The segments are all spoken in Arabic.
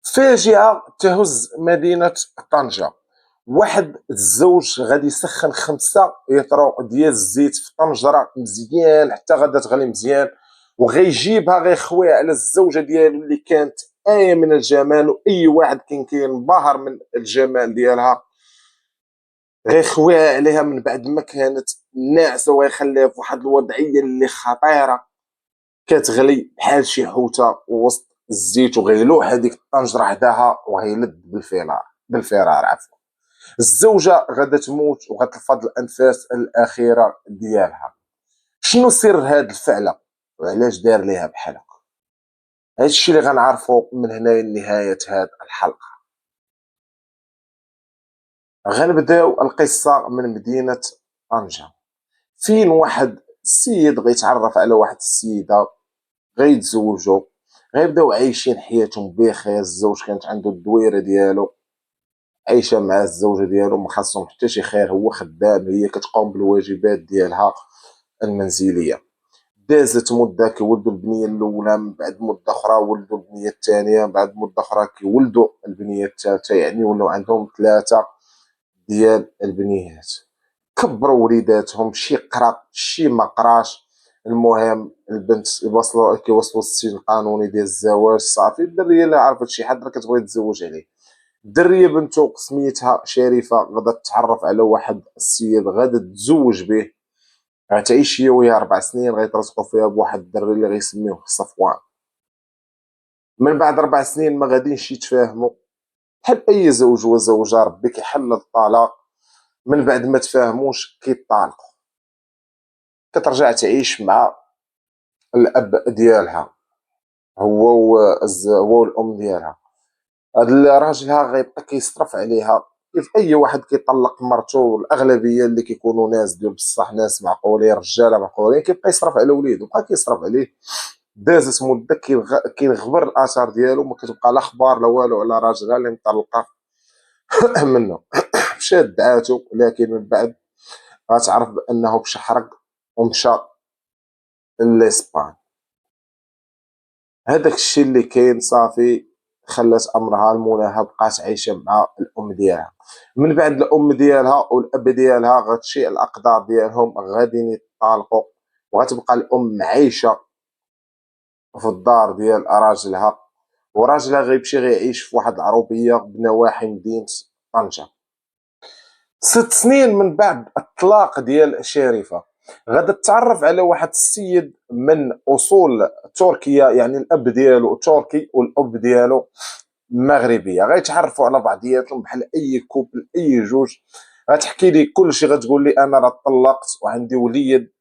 فاجعة تهز مدينة طنجة. واحد الزوج غادي يسخن 5 لتر ديال الزيت في طنجرة مزيان حتى غادا تغلي مزيان، وغيجيبها غيخويها على الزوجة ديالو اللي كانت آية من الجمال، وأي واحد كان كينبهر من الجمال ديالها غيخويها عليها من بعد ما كانت ناعسة، وغيخليها في واحد الوضعية اللي خطيرة، كتغلي بحال شي حوته وسط الزيت، وغيلوح هذيك الطنجره حداها وغيلد بالفرار عفوا. الزوجه غادا تموت وغتلفظ الانفاس الاخيره ديالها. شنو سر هاد الفعله وعلاش دار ليها بحال هكا؟ هادشي اللي غنعرفو من هنايا لنهايه هاد الحلقه. غنبداو القصه من مدينه طنجه، فين واحد السيد غيتعرف على واحد السيده، غيتزوجوا، غيبداو عايشين حياتهم بخير. الزوج كانت عنده الدويره ديالو، عايشه مع الزوجه ديالو، ما خاصهم حتى شي خير، هو خدام هي كتقوم بالواجبات ديالها المنزليه. دازت مده كيولدوا البنيه الاولى، من بعد مده اخرى ولدوا البنيه الثانيه، بعد مده اخرى كيولدوا البنيه الثالثه، يعني ولاو عندهم 3 ديال البنيات. كبروا وليداتهم، شي قرا شي ما قراش. المهم البنت كيوصلوا للسن القانوني ديال الزواج، صافي الدريه اللي عرفت شي حد راه كتبغي تزوج عليه. الدريه بنتو سميتها شريفه، غادا تتعرف على واحد السيد غادا تزوج به، غتعيش هي وياه 4 سنين، غيترزقوا فيها بواحد الدري اللي غيسميوه صفوان. من بعد 4 سنين ما غاديش يتفاهموا، بحال اي زوج وزوجه ربي كيحل الطلاق، من بعد ما تفاهموش كيطالقوا. كترجع تعيش مع الاب ديالها، هو والام ديالها. هاد راجلها غيبقى كيصرف عليها كيف اي واحد كيطلق مرته، الاغلبيه اللي كيكونوا ناس ديال بصح، ناس معقولين، رجاله معقولين، كيبقى يصرف على وليدو، بقى كيصرف عليه. دازت مده كيغبر الاثار ديالو، ما كتبقى لا اخبار لا والو على راجلها اللي مطلقه منه. مشات دعاتو، لكن من بعد غتعرف بانه مشى حرق ومشى لاسبان. هذاك الشيء اللي كاين صافي خلات امرها المناهه بقات عايشه مع الام ديالها. من بعد الام ديالها والاب ديالها غتشيء الاقدار ديالهم غاديين يتطالقوا، وغتبقى الام عايشه في الدار ديال راجلها، وراجلها غيمشي غيعيش في واحد العروبيه بنواحي مدينه طنجه. 6 سنين من بعد الطلاق ديال شريفه، غادا تتعرف على واحد السيد من اصول تركيا، يعني الاب ديالو تركي والاب ديالو مغربيه. غيتعرفوا على بعضياتهم بحال اي كوبل، اي جوج. غتحكي لي كل شيء، غتقول لي انا راه طلقت وعندي وليد،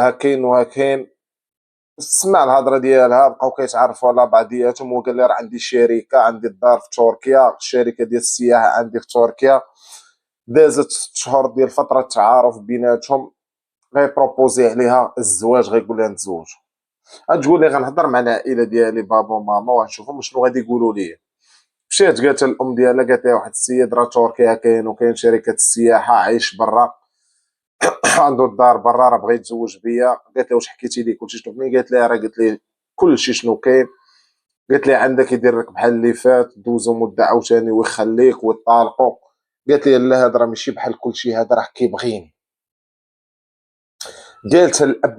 هكاين وهكاين. سمع الهضره ديالها، بقاو كيتعرفوا على بعضياتهم، وقال لي راه عندي شركه، عندي الدار في تركيا، الشركه ديال السياحه عندي في تركيا. دازت 6 شهور ديال فتره التعارف بيناتهم، غيبروبوزي عليها الزواج، غيقول لها نتزوج. غتقول لي غنهضر مع العائله ديالي، بابا وماما، وغنشوفهم شنو غادي يقولوا لي. مشات قالت الام ديالها، قالت لها واحد السيد راه تركيا كاين، وكاين شركه السياحه عايش برا، عنده الدار برا، راه بغى يتزوج بيا. قالت لها واش حكيتي لي كلشي شنو كاين؟ قالت لها راه قلت لي كلشي شنو كاين. قالت لي عندك يدير لك بحال اللي فات، دوزو مده عاوتاني ويخليك ويطالقوا. قالت لي لا، هذا راه ماشي بحال كلشي، هذا راه كيبغيني. قالتها الاب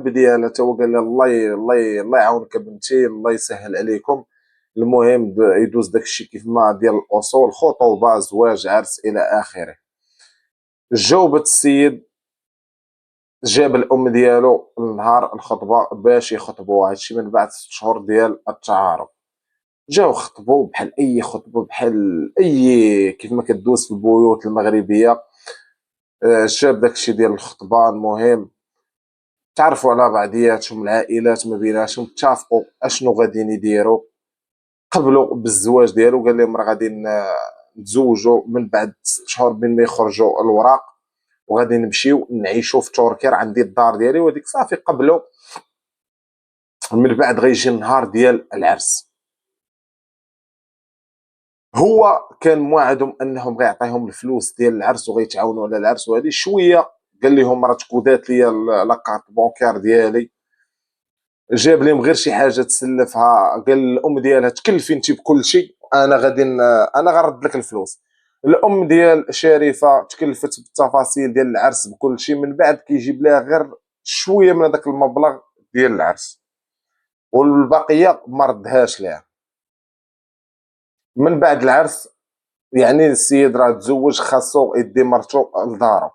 ديالها تا هو قال لها الله يعاونك بنتي، الله يسهل عليكم. المهم يدوز داك الشيء كيف ما ديال الاصول، خطوبه، زواج، عرس، الى اخره. جاوبت السيد، جاب الام ديالو نهار الخطبه باش يخطبوا. هادشي من بعد 6 شهور ديال التعارف. جاو خطبوا بحال اي خطبه، بحال اي كيف ما كدوز في البيوت المغربيه. جاب داكشي ديال الخطبه. المهم تعرفوا على بعضياتهم، العائلات ما بيناتهم، اتفقوا اشنو غاديين يديروا، قبلوا بالزواج ديالو. قال لهم راه غادي نتزوجوا من بعد 6 شهور من ما يخرجوا الوراق، وغادي نمشيو نعيشوا في تركيا، راه عندي الدار ديالي وديك. صافي قبلوا. من بعد غيجي النهار ديال العرس. هو كان موعدهم انهم غيعطيهم الفلوس ديال العرس وغيتعاونوا على العرس، وهذه شويه قال لهم راه تكودات ليا لاكارت بونكار ديالي، جاب لهم غير شي حاجه تسلفها، قال الام ديالها تكلفي انت بكل شيء، انا غادي انا غنرد لك الفلوس. الام ديال شريفه تكلفت بالتفاصيل ديال العرس بكل شيء، من بعد كيجيب لها غير شويه من هذاك المبلغ ديال العرس، والبقيه ما ردهاش ليها. من بعد العرس يعني السيد راه تزوج، خاصو يدي مرتو لدارو.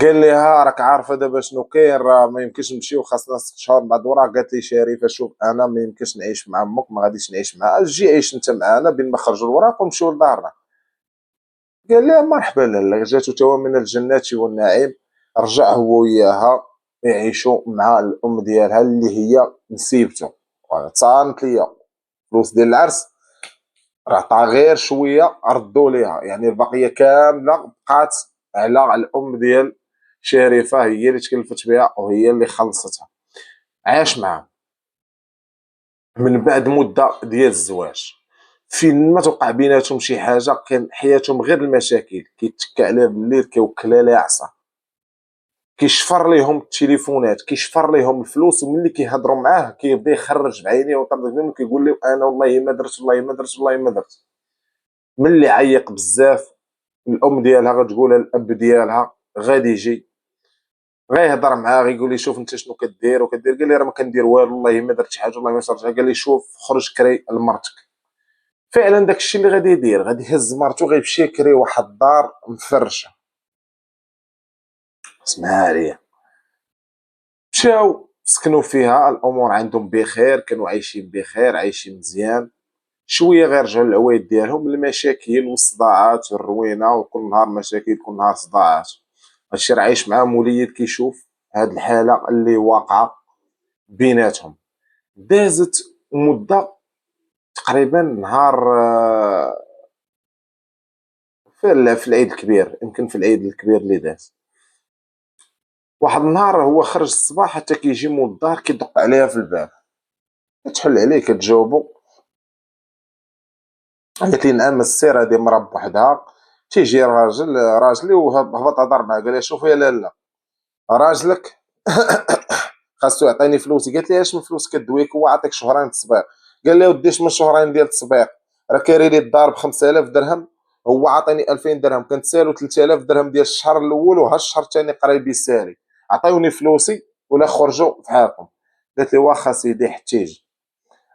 قال لها راك عارفه دابا شنو كاين، راه ما يمكنش نمشيو، خاصنا 6 شهور بعد وراه. قالت لي شريفه شوف انا ما يمكنش نعيش مع امك، ما غاديش نعيش معها، جي عيش انت معانا بين ما خرجوا الوراق ونمشيو لدارنا. قال لها مرحبا لاله، جاتو توا من الجنة والنعيم. رجع هو وياها يعيشوا مع الام ديالها اللي هي نسيبته. تصانت ليا فلوس ديال العرس، راه عطا غير شويه ردوا ليها، يعني البقيه كامله بقات على الام ديال شريفه، هي اللي تكلفت بها وهي اللي خلصتها. عاش معاها من بعد مده ديال الزواج، فين ما توقع بيناتهم شي حاجه كان حياتهم غير المشاكل. كيتكى عليها بالليل، كيوكلها لها عصا، كيشفر ليهم التليفونات، كيشفر ليهم الفلوس، وملي كيهضروا معاه كيبدا يخرج بعينيه ويطرد فيهم، كيقول لهم انا والله ما درت، والله ما درت، والله ما درت. ملي عيق بزاف، الام ديالها غتقولها الاب ديالها غادي يجي غيهضر معاه، غيقول لي شوف انت شنو كدير وكدير. قال لي راه ما كندير والو، والله ما درت شي حاجه، والله ما صرت حاجه. قال لي شوف خرج كري لمرتك. فعلا داك الشيء اللي غادي يدير، غادي يهز مرتو غيمشي يكري واحد الدار مفرشه. اسمها ليا، مشاو سكنوا فيها، الامور عندهم بخير، كانوا عايشين بخير، عايشين مزيان. شويه غير رجعوا للعوايد ديالهم، المشاكل والصداعات والروينه، وكل نهار مشاكل كل نهار صداعات. هادشي راه عايش معاه موليد، كيشوف هاد الحاله اللي واقعه بيناتهم. دازت مده تقريبا نهار في العيد الكبير، يمكن في العيد الكبير اللي داز. واحد النهار هو خرج الصباح حتى كيجي مول الدار كيدق عليها في الباب، كتحل عليه كتجاوبو. قالت لي نعم السير، هادي مرا بوحدها. تيجي راجلي وهبط هضر معاه، قال لي شوف يا لاله، راجلك خاصو يعطيني فلوسي. قالت لي اش من فلوس كدويك، هو عطيك شهرين تصبيق. قال لي ودي اش من شهرين ديال التصبيق، راه كاري لي الدار ب 5000 درهم، هو عطيني 2000 درهم، كنت سالو 3000 درهم ديال الشهر الاول، وها الشهر الثاني قريب يسالي، عطيوني فلوسي ولا خرجوا فحالكم. قالت لي واخا سيدي حتى يجي.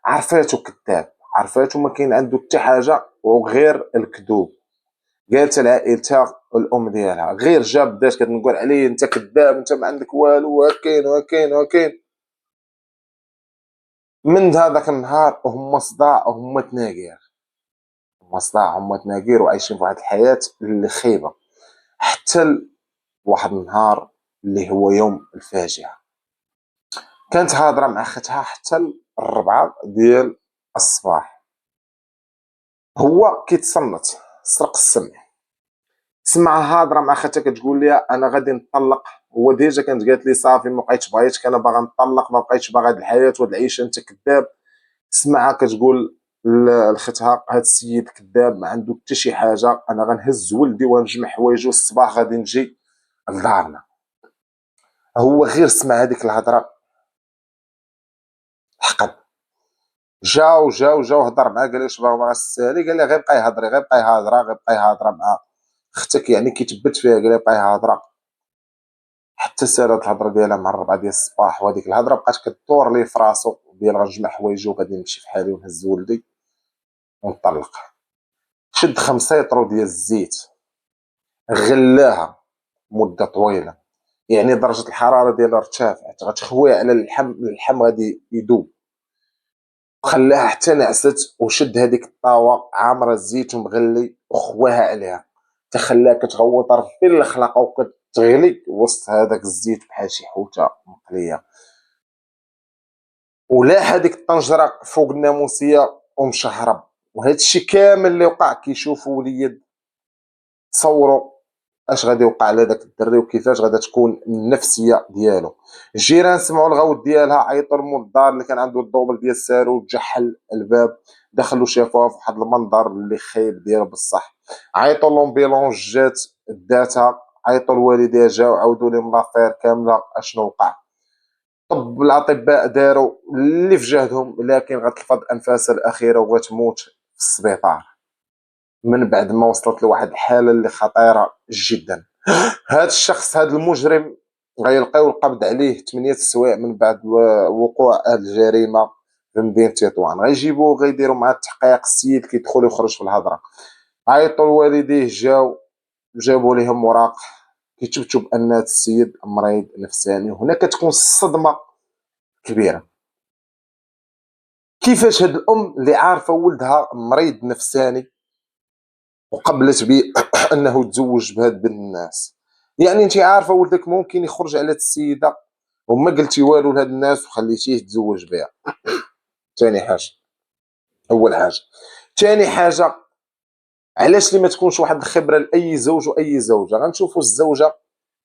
عرفاتو كذاب، عرفاتو ما كاين عنده حتى حاجه وغير الكذوب. قالت لعائلتها الام ديالها، غير جا بدات كتنقول عليه انت كذاب، انت ما عندك والو، وكاين وكاين وكاين. من هذاك النهار وهم صداع وهم تناقير، هما صداع هما تناقير، وعايشين في واحد الحياه اللي خيبه. حتى واحد النهار اللي هو يوم الفاجعه، كانت هاضره مع اختها حتى 4 ديال الصباح. هو كيتصنت، سرق السمع، سمع هاضره مع اختها كتقول لها انا غادي نطلق. هو ديجا كانت قالت لي صافي ما بقيتش بغيتك، انا باغا نطلق، ما بقيتش باغا هاد الحياه وهاد العيشه، انت كذاب. سمعها كتقول لختها هاد السيد كذاب، ما عنده حتى شي حاجه، انا غنهز ولدي ونجمع حوايجو الصباح غادي نجي لدارنا. هو غير سمع هذيك الهضره حقد، جا وهضر معاه، قال له اش باغي السالي. قال له غير بقى يهضري، غير بقى يهضره، غير بقى يهضره مع اختك، يعني كيتبت فيها. قال له بقى يهضره حتى سالات الهضره ديالها مع 4 ديال الصباح، وهذيك الهضره بقات كدور ليه في راسو ديال غنجمع حوايجي وغادي نمشي في حالي ونهز ولدي ونطلق. شد 5 يطرو ديال الزيت، غلاها مده طويله، يعني درجه الحراره ديالها ارتفعت، غتخوي على اللحم غادي يذوب. خلاها حتى نعست، وشد هذيك الطاوه عامره الزيت ومغلي وخواها عليها، تخلاها كتغوط ربي الخلق وكتغلي وسط هذاك الزيت بحال شي حوته مقليه. ولاح هذيك الطنجره فوق الناموسيه ومشى هرب. وهذا الشيء كامل اللي وقع كيشوفوا وليد، تصوروا اش غادي يوقع لهذاك الدري وكيفاش غادا تكون النفسيه ديالو. الجيران سمعوا الغوت ديالها، عيطوا لمول الدار اللي كان عنده الدوبل ديال السارو، تجحل الباب، دخلوا شافوها في واحد المنظر اللي خايب ديالو بصح. عيطوا لومبيلونس جات داتها، عيطوا الوالديه جاو عاودوا لهم لافير كامله اشنو وقع. الاطباء داروا اللي في جهدهم، لكن غتلفظ انفاسها الاخيره وغتموت في السبيطار من بعد ما وصلت لواحد الحاله اللي خطيره جدا. هذا الشخص، هذا المجرم، غيلقاو القبض عليه 8 سوايع من بعد وقوع هذه الجريمه في مدينه تطوان. غيجيبوه غيديروا معاه التحقيق، السيد كيدخل ويخرج في الهضره. عيطوا لوالديه، جابوا لهم وراق كيتبتوا بان هذا السيد مريض نفساني. وهنا كتكون الصدمه كبيره. كيفاش هاد الام اللي عارفه ولدها مريض نفساني وقبلت به انه يتزوج بهاد بنت الناس؟ يعني انت عارفه ولدك ممكن يخرج على هاد السيده وما قلتي والو لهاد الناس وخليتيه يتزوج بها. ثاني حاجه، اول حاجه. ثاني حاجه، علاش لي ما تكونش واحد الخبره لاي زوج واي زوجه؟ غنشوفوا الزوجه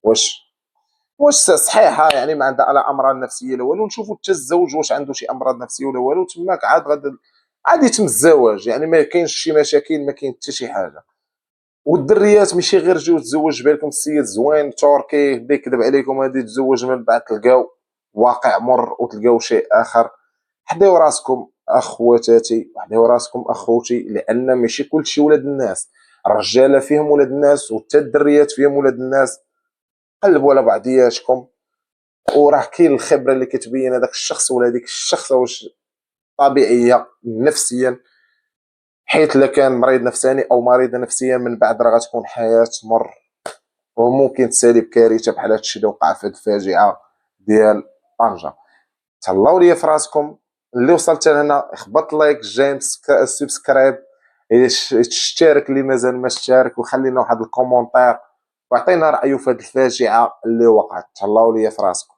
واش صحيحه، يعني ما عندها لا امراض نفسيه لا والو، نشوفوا حتى الزوج واش عنده شي امراض نفسيه ولا والو، تماك عاد عاد يتم الزواج، يعني ما كاينش شي مشاكل، ما كاين حتى شي حاجه. والدريات ماشي غير جيو تزوج بالكم السيد زوين تركي بدا يكذب عليكم، هادي تزوج من بعد تلقاو واقع مر وتلقاو شيء اخر. حداو راسكم اخواتاتي، حداو راسكم اخوتي، لان ماشي كلشي ولاد الناس. الرجاله فيهم ولاد الناس وحتى الدريات فيهم ولاد الناس. قلبوا على بعضياتكم، وراه كاين الخبره اللي كتبين هذاك الشخص ولا هذيك الشخصه واش طبيعيه نفسيا. حيت الا كان مريض نفساني او مريضه نفسيا من بعد راه غتكون حياه مر، وممكن تسالي بكارثه بحال هادشي اللي وقع في هاد الفاجعه ديال طنجه. تهلاو ليا في راسكم. اللي وصلت لهنا خبط لايك، جيم، سبسكرايب، اشترك اللي مازال ما اشترك، وخلينا واحد الكومونتير وعطينا رايه في هاد الفاجعه اللي وقعت. تهلاو ليا في راسكم.